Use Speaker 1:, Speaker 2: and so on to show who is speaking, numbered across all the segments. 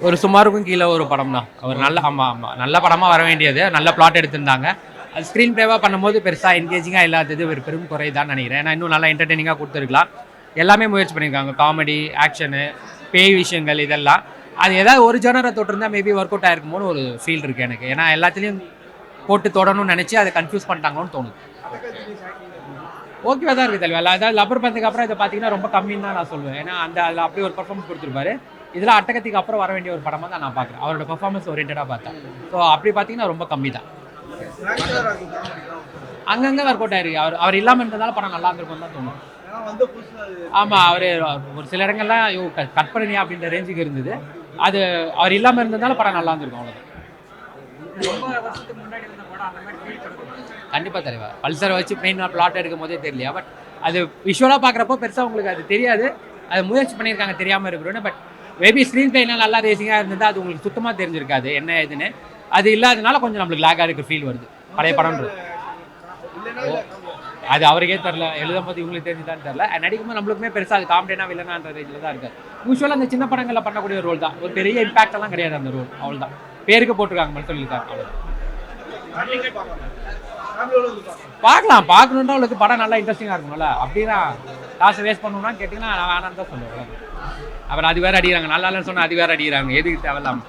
Speaker 1: ஒரு சுமாருக்கும் கீழே ஒரு படம் தான். ஒரு நல்ல நல்ல படமாக வர வேண்டியது. நல்ல பிளாட் எடுத்திருந்தாங்க. அது ஸ்க்ரீன் ப்ளேவாக பண்ணும்போது பெருசாக என்கேஜிங்காக இல்லாதது ஒரு பெரும் குறை தான் நினைக்கிறேன். ஏன்னா இன்னும் நல்லா என்டர்டெய்னிங்காக கொடுத்துருக்கலாம். எல்லாமே முயற்சி பண்ணியிருக்காங்க. காமெடி, ஆக்ஷனு, பேய் விஷயங்கள் இதெல்லாம். அது ஏதாவது ஒரு ஜெனரை தொட்டிருந்தா மேபி ஒர்க் அவுட் ஆயிருக்குமோன்னு ஒரு ஃபீல் இருக்குது எனக்கு. ஏன்னா எல்லாத்துலேயும் போட்டு தொடணும்னு நினச்சி அதை கன்ஃபியூஸ் பண்ணிட்டாங்களோன்னு தோணுது. ஓகேவா தான் இருக்குது தலைவா. அதாவது லப்பர் பந்துக்கு அப்புறம் இதை பார்த்தீங்கன்னா ரொம்ப கம்மின்னு தான் நான் சொல்லுவேன். ஏன்னா அதில் அப்படி ஒரு பர்ஃபார்மன்ஸ் கொடுத்துருப்பாரு. இதில் அட்டகத்துக்கு அப்புறம் வர வேண்டிய ஒரு படமாக தான் நான் பார்க்குறேன். அவரோட பர்ஃபார்மன்ஸ் ஓரியன்டாக பார்த்தேன். ஸோ அப்படி பார்த்தீங்கன்னா ரொம்ப கம்மி தான். அங்கங்கே ஒர்க் அவுட் ஆயிருக்கு. அவர் இல்லாமல் இருந்ததால படம் நல்லா இருந்திருக்கும் தான் தோணும். ஆமாம், அவர் ஒரு சில இடங்கள்லாம் கட் பண்ணியா அப்படின்ற ரேஞ்சுக்கு இருந்தது. அது அவர் இல்லாமல் இருந்ததால படம் நல்லா இருந்திருக்கும். அவ்வளோதான். கண்டிப்பாக தலைவா. பல்சரை வச்சு மெயின் பிளாட் எடுக்கும் போதே தெரியலையா. பட் அது விஷுவலாக பார்க்குறப்போ பெருசாக உங்களுக்கு அது தெரியாது. அது முயற்சி பண்ணியிருக்காங்க தெரியாமல் இருக்கிறோன்னு. பட் மேபி ஸ்க்ரீன் பிளேலாம் நல்லா ரேசிங்காக இருந்தது. அது உங்களுக்கு சுத்தமாக தெரிஞ்சிருக்காது என்ன ஏதுன்னு. அது இல்லாதனால கொஞ்சம் நம்மளுக்கு லேக்காக இருக்க ஃபீல் வருது பழைய படம்ன்றது. அது அவருக்கே தெரில, எழுதும் போது இவங்களுக்கு தெரிஞ்சுதான் தெரில. நடிக்கும்போது நம்மளுக்குமே பெருசாக அது காமெடினா வில்லனான்ற ரேஞ்சில் தான் இருக்குது. யூஸ்வலாக அந்த சின்ன படங்களில் பண்ணக்கூடிய ரோல் தான். ஒரு பெரிய இம்பாக்ட் எல்லாம் கிடையாது அந்த ரோல். அவ்வளோதான், பேருக்கு போட்டிருக்காங்க மட்டும் சொல்லியிருக்காங்க. அவ்வளோதான். பார்க்கலாம், பார்க்கணுன்னா உங்களுக்கு படம் நல்லா இன்ட்ரெஸ்டிங்காக இருக்கும்ல. அப்படின்னா காசு வேஸ்ட் பண்ணணும்னா கேட்டிங்கன்னா நான் வேணான்னு தான் சொல்லுவேன். அப்புறம் அது வேற அடிக்கிறாங்க, நல்லா இல்லைன்னு சொன்னால் அது வேற அடிக்கிறாங்க. எதுக்கு தேவையில்லாம.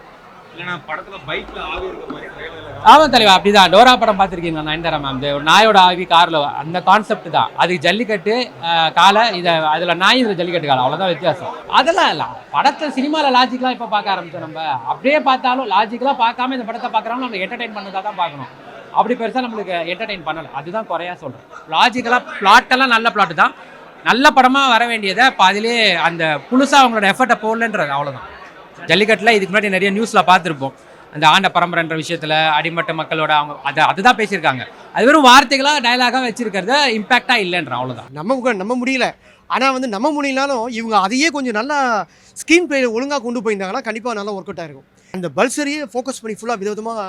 Speaker 2: இல்லைனா படத்தில் பைக்கில் ஆவி இருக்க மாதிரி.
Speaker 1: ஆமாம் தலைவா, அப்படிதான். டோரா படம் பார்த்துருக்கீங்க நயன்தாரா மேம். ஒரு நாயோட ஆவி காரில், அந்த கான்செப்ட் தான். அது ஜல்லிக்கட்டு காலை, இதை அதில் நாய், இதில் ஜல்லிக்கட்டு காலை, அவ்வளோதான் வித்தியாசம். அதெல்லாம் இல்லை படத்தை சினிமாவில் லாஜிக்கலாக இப்போ பார்க்க ஆரம்பிச்சோம். நம்ம அப்படியே பார்த்தாலும் லாஜிக்கலாக பார்க்காம இந்த படத்தை பார்க்குறாலும் நம்ம என்டர்டெயின் பண்ணதாக தான் பார்க்கணும். அப்படி பெருசாக நம்மளுக்கு என்டர்டெயின் பண்ணலை. அதுதான் குறையா சொல்கிறேன். லாஜிக்கலாக பிளாட்டெல்லாம் நல்ல பிளாட்டு தான். நல்ல படமாக வர வேண்டியதை அதிலே அந்த புதுசாக அவங்களோட எஃபர்ட்டை போடலன்றது அவ்வளோதான். ஜல்லிக்கட்டில் இதுக்கு முன்னாடி நிறைய நியூஸில் பார்த்துருப்போம். அந்த ஆண்ட பரம்பரைன்ற விஷயத்தில் அடிமட்ட மக்களோட அவங்க அதுதான் பேசியிருக்காங்க. அது வெறும் வார்த்தைகளாக டயலாகாக வச்சிருக்கிறது இம்பாக்டாக இல்லைன்ற அவ்வளோதான்.
Speaker 3: நம்ம முடியல. ஆனால் நம்ம முடியலாலும் இவங்க அதையே கொஞ்சம் நல்லா ஸ்க்ரீன் பிளேயில் ஒழுங்காக கொண்டு போயிருந்தாங்கன்னா கண்டிப்பாக நல்லா ஒர்க் அவுட் ஆகிருக்கும். அந்த பல்சரையே ஃபோக்கஸ் பண்ணி ஃபுல்லாக விதவிதமாக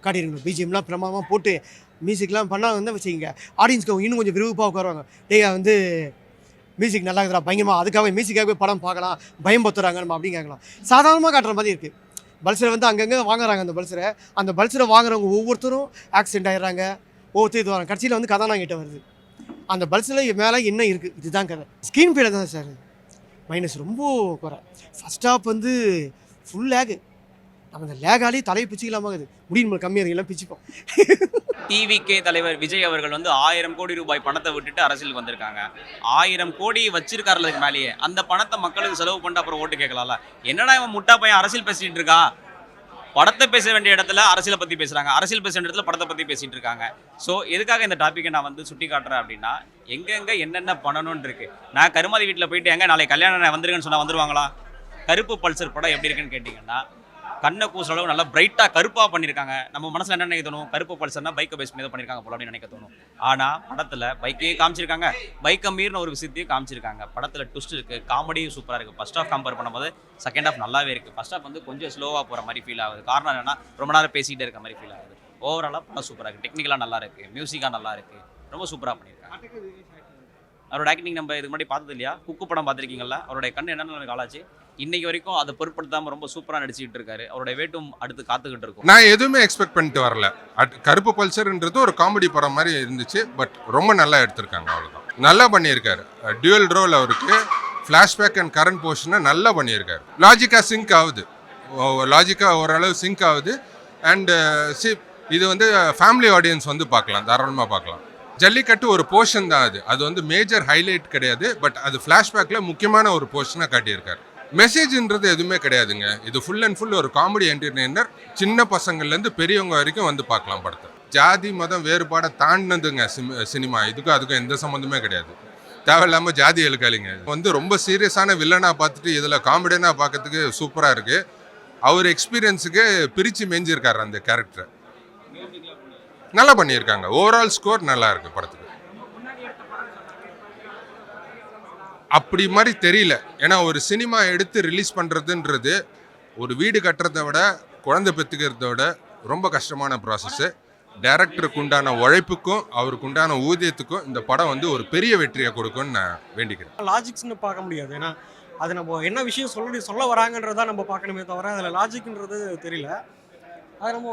Speaker 3: காட்டியிருக்கணும். பிஜிஎம்லாம் பிரமாதமாக போட்டு மியூசிக்லாம் பண்ணால் வந்து வச்சுக்கிங்க ஆடியன்ஸ்க்கு இன்னும் கொஞ்சம் விருப்பமாக உட்காருவாங்க. டேய் மியூசிக் நல்லா இருக்குறா பயங்கரமாக, அதுக்காக மியூசிக்காகவே படம் பார்க்கலாம், பயம் பத்துறாங்க நம்ம அப்படின்னு கேட்கலாம். சாதாரணமாக காட்டுற மாதிரி இருக்குது. பல்சரை அங்கங்கே வாங்குறாங்க. அந்த பல்சரை வாங்குறவங்க ஒவ்வொருத்தரும் ஆக்சிடென்ட் ஆகிடுறாங்க. ஒவ்வொருத்தர் இது வராங்க. கடைசியில் கதாநாயகிட்ட வருது. அந்த பல்சரில் மேலே என்ன இருக்குது, இதுதான் கதை. ஸ்க்ரீன் பிளே தான் சார் மைனஸ் ரொம்ப குறை. First half full lag. நம்ம இந்த லேகாலே தலையை பிச்சுக்கலாமா இருக்குது. முடியும் கம்மியாக இருக்கலாம் பிச்சுப்போம்.
Speaker 4: டிவிகே தலைவர் விஜய் அவர்கள் 1000 கோடி ரூபாய் பணத்தை விட்டுட்டு அரசியலுக்கு வந்திருக்காங்க. 1000 கோடி வச்சிருக்காருலக்கு மேலேயே அந்த பணத்தை மக்களுக்கு செலவு பண்ணிட்டு அப்புறம் ஓட்டு கேட்கலாம்ல. என்னடா இவன் முட்டா பையன் அரசியல் பேசிட்டு இருக்கா. படத்தை பேச வேண்டிய இடத்துல அரசியலை பற்றி பேசுகிறாங்க, அரசியல் பேச வேண்டிய இடத்துல படத்தை பற்றி பேசிகிட்டு இருக்காங்க. ஸோ எதுக்காக இந்த டாப்பிக்கை நான் சுட்டி காட்டுறேன் அப்படின்னா, எங்கெங்கே என்னென்ன பண்ணணும்னு இருக்கு. நான் கருமாதி வீட்டில் போயிட்டு எங்கே நாளைக்கு கல்யாணம் வந்துருங்கன்னு சொன்னால் வந்துருவாங்களா? கருப்பு பல்சர் படம் எப்படி இருக்குன்னு கேட்டிங்கன்னா, கண்ணை கூசுற அளவு நல்லா பிரைட்டாக கருப்பாக பண்ணியிருக்காங்க. நம்ம மனசில் என்ன நினைக்க தோணும், கருப்பு பல்சர்னா பைக்கை பேஸ் மீது பண்ணியிருக்காங்க போல அப்படின்னு நினைக்க தோணும். ஆனால் படத்தில் பைக்கையும் காமிச்சிருக்காங்க, பைக்கை மீறின ஒரு விஷயத்தையும் காமிச்சிருக்காங்க. படத்தில் ட்விஸ்ட் இருக்குது, காமெடியும் சூப்பராக இருக்குது. ஃபர்ஸ்ட் ஆஃப் கம்பேர் பண்ணும்போது செகண்ட் ஆஃப் நல்லாவே இருக்குது. ஃபர்ஸ்ட் ஆஃப் கொஞ்சம் ஸ்லோவாக போகிற மாதிரி ஃபீல் ஆகுது. காரணம் என்னன்னா ரொம்ப நேரம் பேசிகிட்டே இருக்க மாதிரி ஃபீல் ஆகுது. ஓவராலாக படம் சூப்பராக இருக்குது. டெக்னிக்கலாக நல்லா இருக்குது, மியூசிக்காக நல்லா இருக்குது, ரொம்ப சூப்பராக பண்ணியிருக்காங்க. அவரோட ஆக்டிங் நம்ம இதுக்கு முன்னாடி பார்த்தது இல்லையா? குக்கு படம் பார்த்துருக்கீங்களா? அவருடைய கண்ணு என்னென்ன காலாச்சு, இன்னைக்கு வரைக்கும் அதை பொருட்படுத்தாமல் ரொம்ப சூப்பராக நடிச்சுக்கிட்டு இருக்காரு. அவருடைய வேட்டும் அடுத்து காத்துக்கிட்டு இருக்கும்.
Speaker 5: நான் எதுவுமே எக்ஸ்பெக்ட் பண்ணிட்டு வரல. கருப்பு பல்சர்ன்றது ஒரு காமெடி படம் மாதிரி இருந்துச்சு. பட் ரொம்ப நல்லா எடுத்திருக்காங்க, அவ்வளோதான். நல்லா பண்ணியிருக்காரு. டியூவல் ரோல் அவருக்கு, ஃப்ளாஷ்பேக் அண்ட் கரண்ட் போர்ஷனை நல்லா பண்ணியிருக்காரு. லாஜிக்காக சிங்க் ஆகுது, லாஜிக்காக ஓரளவு சிங்க் ஆகுது. அண்டு இது ஃபேமிலி ஆடியன்ஸ் பார்க்கலாம், தாராளமாக பார்க்கலாம். ஜல்லிக்கட்டு ஒரு போர்ஷன் தான். அது மேஜர் ஹைலைட் கிடையாது. பட் அது ஃப்ளாஷ்பேக்கில் முக்கியமான ஒரு போர்ஷனாக காட்டியிருக்காரு. மெசேஜ்ன்றது எதுவுமே கிடையாதுங்க. இது ஃபுல் அண்ட் ஃபுல் ஒரு காமெடி என்டர்டெய்னர். சின்ன பசங்கள்லேருந்து பெரியவங்க வரைக்கும் பார்க்கலாம் படத்தை. ஜாதி மதம் வேறுபாடை தாண்டினதுங்க சினிமா. இதுக்கும் அதுக்கும் எந்த சம்மந்தமே கிடையாது. தேவையில்லாமல் ஜாதி எழுக்காளிங்க. ரொம்ப சீரியஸான வில்லனாக பார்த்துட்டு இதில் காமெடியனாக பார்க்கறதுக்கு சூப்பராக இருக்குது. அவர் எக்ஸ்பீரியன்ஸுக்கு பிரித்து மேய்ஞ்சிருக்காரு அந்த கேரக்டரை. நல்லா பண்ணியிருக்காங்க. ஓவரால் ஸ்கோர் நல்லா இருக்குது படத்துக்கு. அப்படி மாதிரி தெரியல. ஏன்னா ஒரு சினிமா எடுத்து ரிலீஸ் பண்ணுறதுன்றது ஒரு வீடு கட்டுறதை விட குழந்தை பெற்றுக்கிறத விட ரொம்ப கஷ்டமான ப்ராசஸ்ஸு. டைரக்டருக்கு உண்டான உழைப்புக்கும் அவருக்கு உண்டான ஊதியத்துக்கும் இந்த படம் ஒரு பெரிய வெற்றியை கொடுக்கும்னு நான் வேண்டிக்கிறேன்.
Speaker 3: லாஜிக்ஸ்னு பார்க்க முடியாது. ஏன்னா அது நம்ம என்ன விஷயம் சொல்ல வராங்கன்றதான் நம்ம பார்க்கணுமே தவிர அதில் லாஜிக்ன்றது தெரியல. அதை நம்ம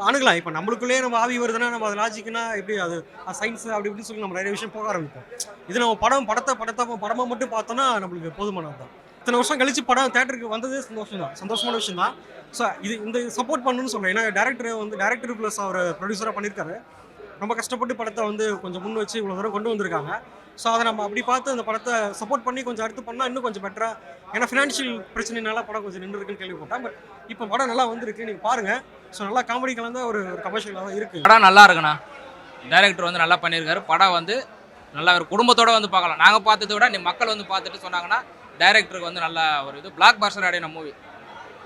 Speaker 3: அணுகலாம். இப்போ நம்மளுக்குள்ளேயே நம்ம ஆவி வருதுன்னா நம்ம அது லாஜிக்னா எப்படி அது சயின்ஸ் அப்படி இப்படின்னு சொல்லி நம்ம நிறைய விஷயம் போக ஆரம்பிப்போம். இது நம்ம படமாக மட்டும் பார்த்தோன்னா நம்மளுக்கு போதுமானது தான். இத்தனை வருஷம் கழிச்சு படம் தேட்டருக்கு வந்ததே சந்தோஷமான விஷயம் தான். ஸோ இந்த சப்போர்ட் பண்ணணும்னு சொல்கிறேன். ஏன்னா டேரக்டர் ப்ளஸ் அவர் ப்ரொடியூசராக பண்ணியிருக்காரு. ரொம்ப கஷ்டப்பட்டு படத்தை வந்து கொஞ்சம் முன் வச்சு இவ்வளோ தூரம் கொண்டு வந்திருக்காங்க. ஸோ அதை நம்ம அப்படி பார்த்து அந்த படத்தை சப்போர்ட் பண்ணி கொஞ்சம் அடுத்து பண்ணால் இன்னும் கொஞ்சம் பெட்டராக. ஏன்னா ஃபினான்ஷியல் பிரச்சனைனால படம் கொஞ்சம் நின்று இருக்குன்னு கேள்விப்பட்டேன். பட் இப்போ படம் நல்லா வந்திருக்கு, நீங்கள் பாருங்கள். ஸோ நல்லா காமெடி கலந்த ஒரு கமர்ஷியலாக தான் இருக்குது.
Speaker 6: படம் நல்லா இருக்குண்ணா. டைரக்டர் வந்து நல்லா பண்ணியிருக்காரு. படம் வந்து நல்லா ஒரு குடும்பத்தோடு வந்து பார்க்கலாம். நாங்கள் பார்த்ததை விட மக்கள் வந்து பார்த்துட்டு சொன்னாங்கன்னா டைரக்டருக்கு வந்து நல்ல ஒரு இது பிளாக் பஸ்டர் அடையின மூவி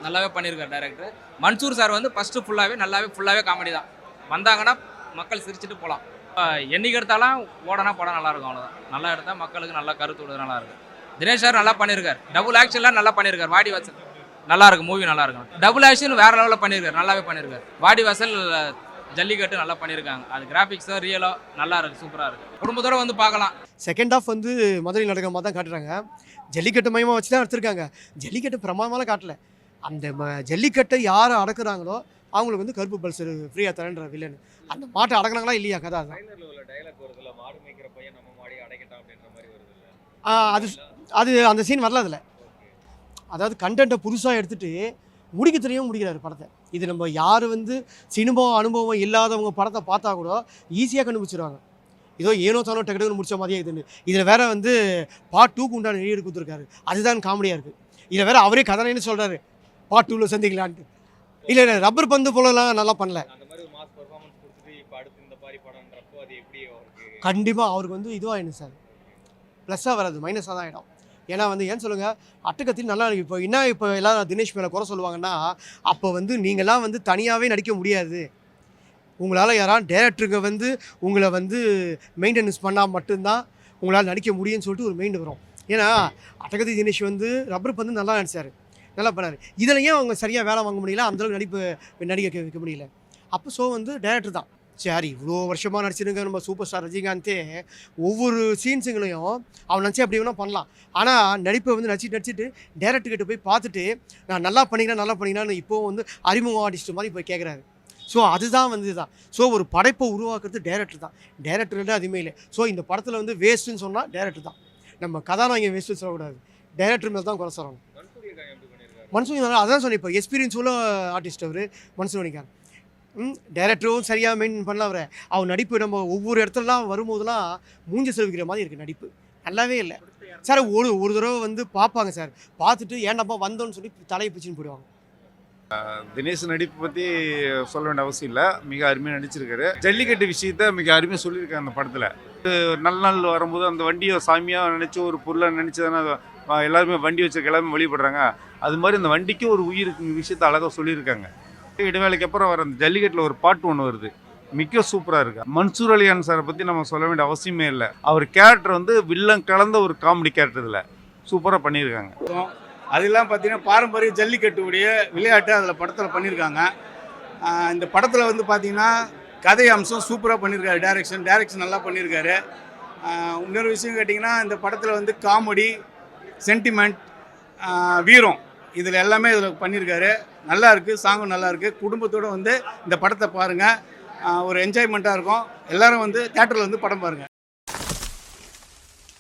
Speaker 6: நல்லாவே பண்ணியிருக்காரு டைரக்டர். மன்சூர் சார் வந்து ஃபஸ்ட்டு ஃபுல்லாகவே காமெடி தான். வந்தாங்கன்னா மக்கள் சிரிச்சுட்டு போகலாம். என்னைக்கு எடுத்தாலும் ஓடனா படம் நல்லாயிருக்கும், அவ்வளோதான். நல்லா எடுத்தால் மக்களுக்கு நல்லா கருத்து விடுறது நல்லாயிருக்கும். தினேஷ் சார் நல்லா பண்ணியிருக்காரு. டபுள் ஆக்ஷன்லாம் நல்லா பண்ணியிருக்காரு. வாடி வாசல் நல்லா இருக்கும், மூவி நல்லா இருக்கும். டபுள் ஆக்ஷன் வேறு லெவலில் பண்ணியிருக்காரு, நல்லாவே பண்ணியிருக்காரு. வாடி வாசல் ஜல்லிக்கட்டு நல்லா பண்ணியிருக்காங்க. அது கிராஃபிக்ஸோ ரியலோ நல்லா இருக்குது, சூப்பராக இருக்குது. குடும்பத்தோடு வந்து பார்க்கலாம்.
Speaker 3: செகண்ட் ஹாஃப் வந்து மதுரை நடக்கிற மாதிரி தான் காட்டுறாங்க. ஜல்லிக்கட்டு மையமாக வச்சு தான் எடுத்திருக்காங்க. ஜல்லிக்கட்டு பிரமாதமாக காட்டல. அந்த ஜல்லிக்கட்டை யாரை அடக்குறாங்களோ அவங்களுக்கு வந்து கருப்பு பல்சர் ஃப்ரீயாக தரேன்ற வில்லன். அந்த மாட்டை அடக்குனாங்களா இல்லையா கதை தான். அது அந்த சீன் வரல அதில். அதாவது கண்டென்ட்டை புதுசாக எடுத்துகிட்டு முடிக்க தெரியாமல் முடிக்கிறாரு படத்தை. இது நம்ம யார் வந்து சினிமா அனுபவம் இல்லாதவங்க படத்தை பார்த்தா கூட ஈஸியாக கண்டுபிடிச்சிருவாங்க. ஏனோ தானோ டக்குனு முடிச்ச மாதிரியே இதுன்னு. இதில் வேற வந்து பார்ட் 2க்கு உண்டான ஈடு கொடுத்துருக்காரு. அதுதான் காமெடியாக இருக்குது. இதில் வேற அவரே கதனைன்னு சொல்கிறாரு, பார்ட் 2ல் சந்திக்கலான்ட்டு. இல்லை ரப்பர் பந்து போலலாம் நல்லா பண்ணல. கண்டிப்பாக அவருக்கு வந்து இதுவாகிடும் சார், ப்ளஸ்ஸாக வராது, மைனஸாக தான் ஆகிடும். ஏன்னா வந்து ஏன்னு சொல்லுங்கள், அட்டகத்தில் நல்லா இப்போ எல்லோரும் தினேஷ் மேலே குறை சொல்லுவாங்கன்னா, அப்போ வந்து நீங்களாம் வந்து தனியாகவே நடிக்க முடியாது. உங்களால் யாராவது டேரக்டருங்க வந்து உங்களை வந்து மெயின்டெனன்ஸ் பண்ணால் மட்டும்தான் உங்களால் நடிக்க முடியும்னு சொல்லிட்டு ஒரு மெயின் வரும். ஏன்னா அட்டகத்தி தினேஷ் வந்து ரப்பர் பந்து நல்லா நடிச்சார், நல்லா பண்ணார். இதில் ஏன் அவங்க சரியாக வேலை வாங்க முடியல, அந்தளவுக்கு நடிக்க வைக்க முடியல. அப்போ ஸோ வந்து டேரக்டர் தான். சரி, இவ்வளோ வருஷமாக நடிச்சிருங்க நம்ம சூப்பர் ஸ்டார் ரஜினிகாந்தே. ஒவ்வொரு சீன்ஸுங்களையும் அவன் நினச்சி அப்படி வேணால் பண்ணலாம். ஆனால் நடிப்பை வந்து நடிச்சிட்டு டேரக்டர்கிட்ட போய் பார்த்துட்டு நான் நல்லா பண்ணிக்கிறேன்னு இப்போது வந்து அறிமுகம் ஆர்டிஸ்ட் மாதிரி போய் கேட்குறாரு. ஸோ அதுதான் வந்து இதுதான். ஸோ ஒரு படைப்பை உருவாக்குறது டேரக்டர் தான். டேரக்டர்கிட்ட அதுவுமே இல்லை. ஸோ இந்த படத்தில் வந்து வேஸ்ட்டுன்னு சொன்னால் டேரக்டர் தான். நம்ம கதாநாயகன் வேஸ்ட்டுன்னு சொல்லக்கூடாது, டேரக்டர் மேலே தான் குறை சொல்லணும். மன்சூர் அதான் சொன்னேன், இப்போ எக்ஸ்பீரியன்ஸ் உள்ள ஆர்டிஸ்ட் அவர் மன்சூர். டேரக்டரும் சரியாக மெயின்டைன் பண்ணல. அவர் நடிப்பு நம்ம ஒவ்வொரு இடத்துலலாம் வரும்போதெல்லாம் மூஞ்சி செலவிக்கிற மாதிரி இருக்குது. நடிப்பு நல்லாவே இல்லை சார். ஒரு தடவை வந்து பார்ப்பாங்க சார், பார்த்துட்டு ஏன்டப்பா வந்தோன்னு சொல்லி தலையை பிச்சுன்னு போயிடுவாங்க.
Speaker 7: தினேஷ் நடிப்பு பற்றி சொல்ல வேண்டிய அவசியம் இல்லை, மிக அருமையாக நடிச்சிருக்காரு. ஜல்லிக்கட்டு விஷயத்த மிக அருமையாக சொல்லியிருக்காங்க அந்த படத்தில். நல்ல நாள் வரும்போது அந்த வண்டியை சாமியாக நினச்சி ஒரு பொருளாக நினச்சி தானே எல்லாருமே வண்டி வச்சுருக்க எல்லாருமே வழிபடுறாங்க. அது மாதிரி அந்த வண்டிக்கு ஒரு உயிர் விஷயத்தை அழகாக சொல்லியிருக்காங்க. இடைவேளைக்கு அப்புறம் வர அந்த ஜல்லிக்கட்டில் ஒரு பாட்டு ஒன்று வருது, மிக சூப்பராக இருக்குது. மன்சூர் அலிகான் சாரை பற்றி நம்ம சொல்ல வேண்டிய அவசியமே இல்லை. அவர் கேரக்டர் வந்து வில்லன் கலந்த ஒரு காமெடி கேரக்டர் இதில் சூப்பராக பண்ணியிருக்காங்க.
Speaker 8: அதெல்லாம் பார்த்தீங்கன்னா பாரம்பரிய ஜல்லிக்கட்டுடைய விளையாட்டு அதில் படத்தில் பண்ணியிருக்காங்க. இந்த படத்தில் வந்து பார்த்திங்கன்னா கதை அம்சம் சூப்பராக பண்ணியிருக்காரு. டைரக்ஷன் நல்லா பண்ணியிருக்காரு. இன்னொரு விஷயம் கேட்டிங்கன்னா இந்த படத்தில் வந்து காமெடி, சென்டிமெண்ட், வீரம் இதில் எல்லாமே இதில் பண்ணியிருக்காரு. நல்லா இருக்குது, சாங்கும் நல்லா இருக்குது. குடும்பத்தோடு வந்து இந்த படத்தை பாருங்கள், ஒரு என்ஜாய்மெண்ட்டாக இருக்கும். எல்லோரும் வந்து தியேட்டரில் வந்து படம் பாருங்கள்.